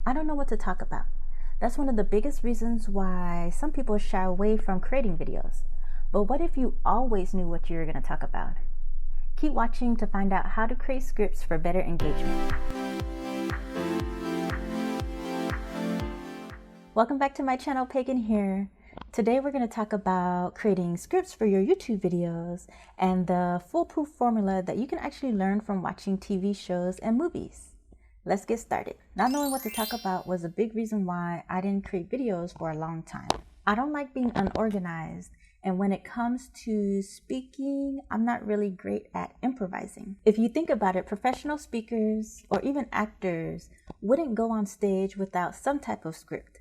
I don't know what to talk about. That's one of the biggest reasons why some people shy away from creating videos. But what if you always knew what you were going to talk about? Keep watching to find out how to create scripts for better engagement. Welcome back to my channel, Pagan here. Today we're going to talk about creating scripts for your YouTube videos and the foolproof formula that you can actually learn from watching TV shows and movies. Let's get started. Not knowing what to talk about was a big reason why I didn't create videos for a long time. I don't like being unorganized, and when it comes to speaking, I'm not really great at improvising. If you think about it, professional speakers or even actors wouldn't go on stage without some type of script.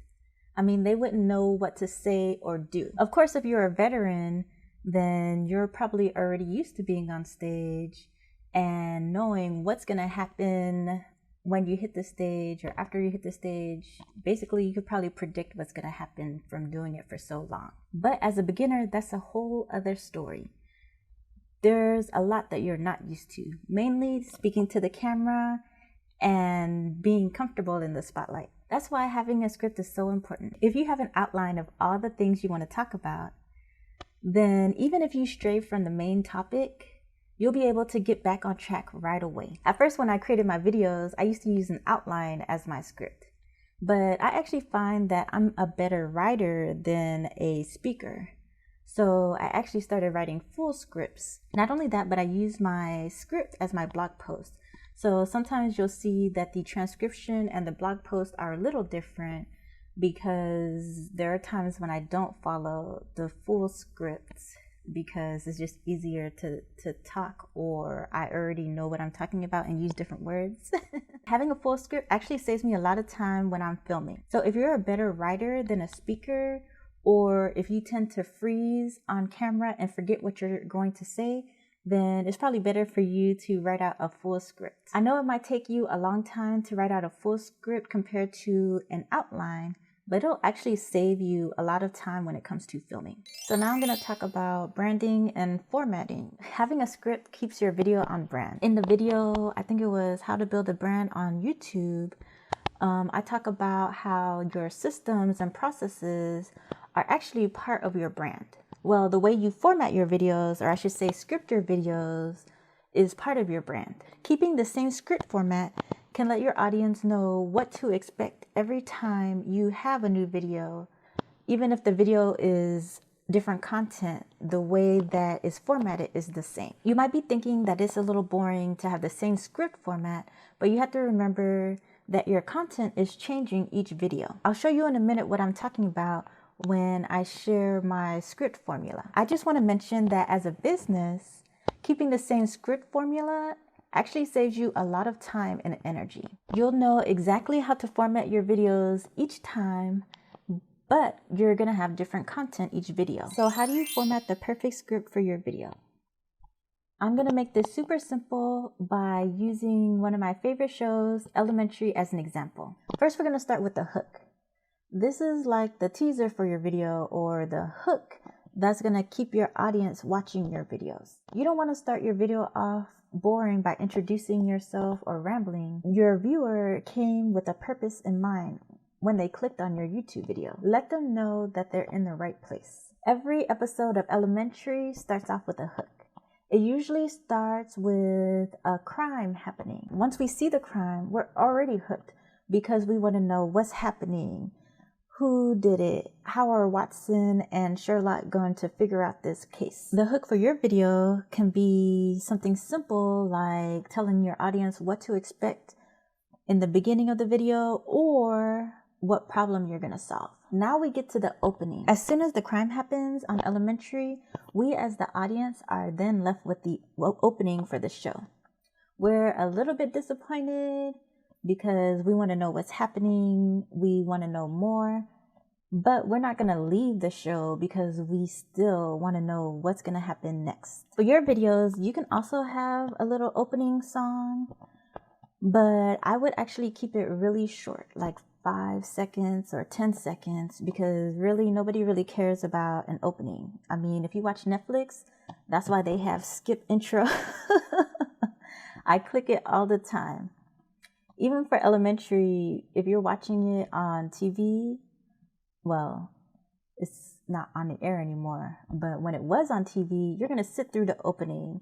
I mean, they wouldn't know what to say or do. Of course, if you're a veteran, then you're probably already used to being on stage and knowing what's going to happen when you hit the stage or after you hit the stage. Basically, you could probably predict what's going to happen from doing it for so long. But as a beginner, that's a whole other story. There's a lot that you're not used to, mainly speaking to the camera and being comfortable in the spotlight. That's why having a script is so important. If you have an outline of all the things you want to talk about, then even if you stray from the main topic, you'll be able to get back on track right away. At first, when I created my videos, I used to use an outline as my script. But I actually find that I'm a better writer than a speaker. So I actually started writing full scripts. Not only that, but I use my script as my blog post. So sometimes you'll see that the transcription and the blog post are a little different because there are times when I don't follow the full scripts because it's just easier to talk, or I already know what I'm talking about and use different words. Having a full script actually saves me a lot of time when I'm filming. So if you're a better writer than a speaker, or if you tend to freeze on camera and forget what you're going to say, then it's probably better for you to write out a full script. I know it might take you a long time to write out a full script compared to an outline, but it'll actually save you a lot of time when it comes to filming. So now I'm going to talk about branding and formatting. Having a script keeps your video on brand. In the video, I think it was how to build a brand on YouTube, I talk about how your systems and processes are actually part of your brand. Well, the way you format your videos, or I should say script your videos, is part of your brand. Keeping the same script format can let your audience know what to expect every time you have a new video. Even if the video is different content, the way that is formatted is the same. You might be thinking that it's a little boring to have the same script format, but you have to remember that your content is changing each video. I'll show you in a minute what I'm talking about when I share my script formula. I just want to mention that as a business, keeping the same script formula actually saves you a lot of time and energy. You'll know exactly how to format your videos each time, but you're gonna have different content each video. So how do you format the perfect script for your video? I'm gonna make this super simple by using one of my favorite shows, Elementary, as an example. First, we're gonna start with the hook. This is like the teaser for your video, or the hook that's gonna keep your audience watching your videos. You don't wanna start your video off boring by introducing yourself or rambling. Your viewer came with a purpose in mind when they clicked on your YouTube video. Let them know that they're in the right place. Every episode of Elementary starts off with a hook. It usually starts with a crime happening. Once we see the crime, we're already hooked because we want to know what's happening, who did it, how are Watson and Sherlock going to figure out this case. The hook for your video can be something simple like telling your audience what to expect in the beginning of the video or what problem you're going to solve. Now we get to the opening. As soon as the crime happens on Elementary, we as the audience are then left with the opening for the show. We're a little bit disappointed because we want to know what's happening. We want to know more, but we're not going to leave the show because we still want to know what's going to happen next. For your videos, you can also have a little opening song, but I would actually keep it really short, like 5 seconds or 10 seconds, because really nobody really cares about an opening. I mean, if you watch Netflix, that's why they have skip intro. I click it all the time. Even for elementary, if you're watching it on TV, well, it's not on the air anymore, but when it was on TV, you're going to sit through the opening.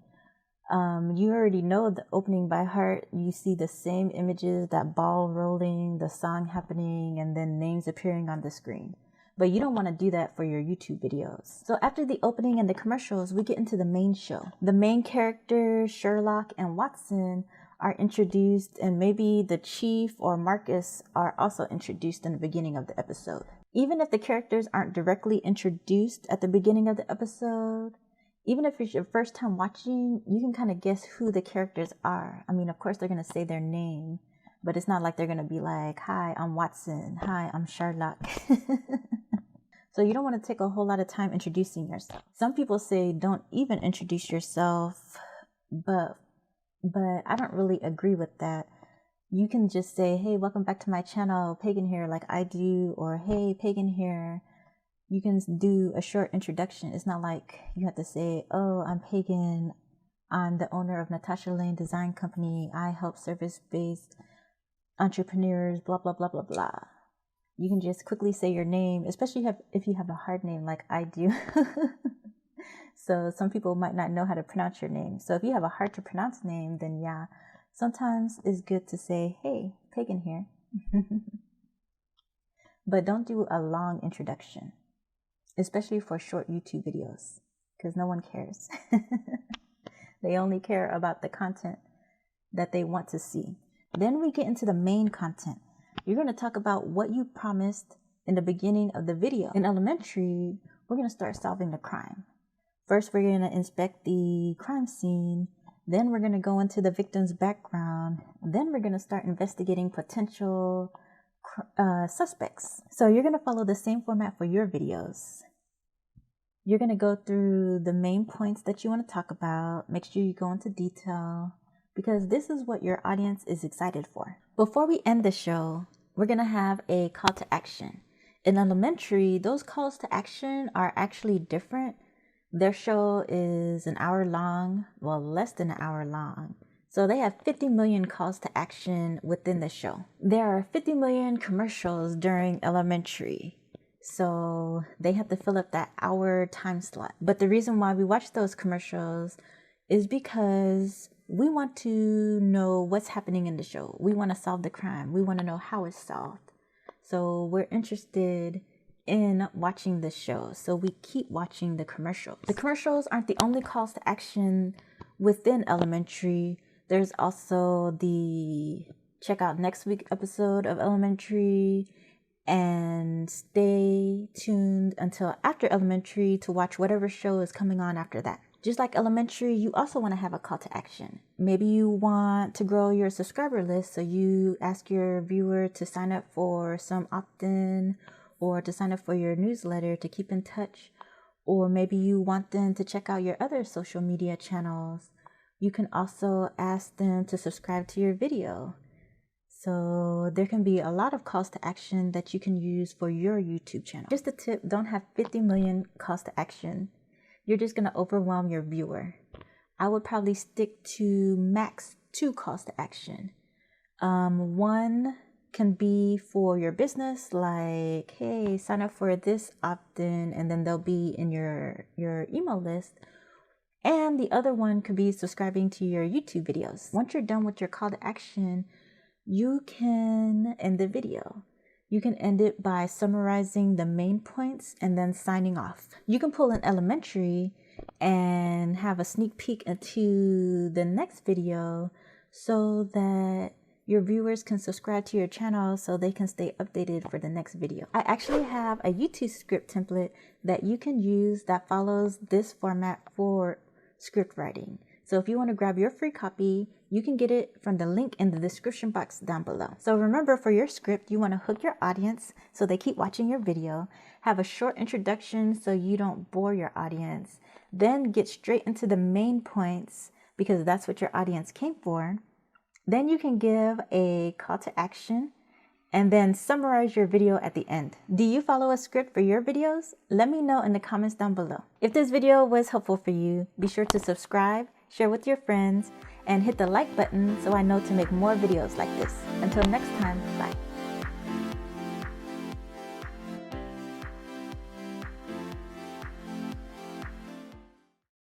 You already know the opening by heart. You see the same images, that ball rolling, the song happening, and then names appearing on the screen. But you don't want to do that for your YouTube videos. So after the opening and the commercials, we get into the main show. The main characters, Sherlock and Watson, are introduced, and maybe the chief or Marcus are also introduced in the beginning of the episode. Even if the characters aren't directly introduced at the beginning of the episode, even if it's your first time watching, you can kind of guess who the characters are. I mean, of course, they're going to say their name, but it's not like they're going to be like, "Hi, I'm Watson. Hi, I'm Sherlock." So you don't want to take a whole lot of time introducing yourself. Some people say don't even introduce yourself, but I don't really agree with that. You can just say, "Hey, welcome back to my channel, Pagan here," like I do, or "Hey, Pagan here." You can do a short introduction. It's not like you have to say, "Oh, I'm Pagan. I'm the owner of Natasha Lane Design Company. I help service-based entrepreneurs, blah, blah, blah, blah, blah." You can just quickly say your name, especially if you have a hard name like I do. So some people might not know how to pronounce your name. So if you have a hard to pronounce name, then yeah, sometimes it's good to say, "Hey, Pagan here." But don't do a long introduction, especially for short YouTube videos, because no one cares. They only care about the content that they want to see. Then we get into the main content. You're going to talk about what you promised in the beginning of the video. In elementary, we're going to start solving the crime. First, we're going to inspect the crime scene. Then we're going to go into the victim's background. Then we're going to start investigating potential suspects. So you're going to follow the same format for your videos. You're going to go through the main points that you want to talk about. Make sure you go into detail, because this is what your audience is excited for. Before we end the show, we're going to have a call to action. In elementary, those calls to action are actually different. Their show is an hour long, well, less than an hour long. So they have 50 million calls to action within the show. There are 50 million commercials during elementary. So they have to fill up that hour time slot. But the reason why we watch those commercials is because we want to know what's happening in the show. We want to solve the crime. We want to know how it's solved. So we're interested in watching the show. So we keep watching the commercials. The commercials aren't the only calls to action within elementary. There's also the check out next week episode of elementary, and stay tuned until after elementary to watch whatever show is coming on after that. Just like elementary, you also want to have a call to action. Maybe you want to grow your subscriber list, so you ask your viewer to sign up for some opt-in, or to sign up for your newsletter to keep in touch. Or maybe you want them to check out your other social media channels. You can also ask them to subscribe to your video. So there can be a lot of calls to action that you can use for your YouTube channel. Just a tip, don't have 50 million calls to action. You're just going to overwhelm your viewer. I would probably stick to max 2 calls to action. One can be for your business, like, "Hey, sign up for this opt-in," and then they'll be in your email list. And the other one could be subscribing to your YouTube videos. Once you're done with your call to action, you can end the video. You can end it by summarizing the main points and then signing off. You can pull an elementary and have a sneak peek into the next video so that your viewers can subscribe to your channel so they can stay updated for the next video. I actually have a YouTube script template that you can use that follows this format for script writing. So if you want to grab your free copy, you can get it from the link in the description box down below. So remember, for your script, you want to hook your audience so they keep watching your video, have a short introduction so you don't bore your audience, then get straight into the main points because that's what your audience came for. Then you can give a call to action and then summarize your video at the end. Do you follow a script for your videos? Let me know in the comments down below. If this video was helpful for you, be sure to subscribe, share with your friends, and hit the like button so I know to make more videos like this. Until Until next time, bye.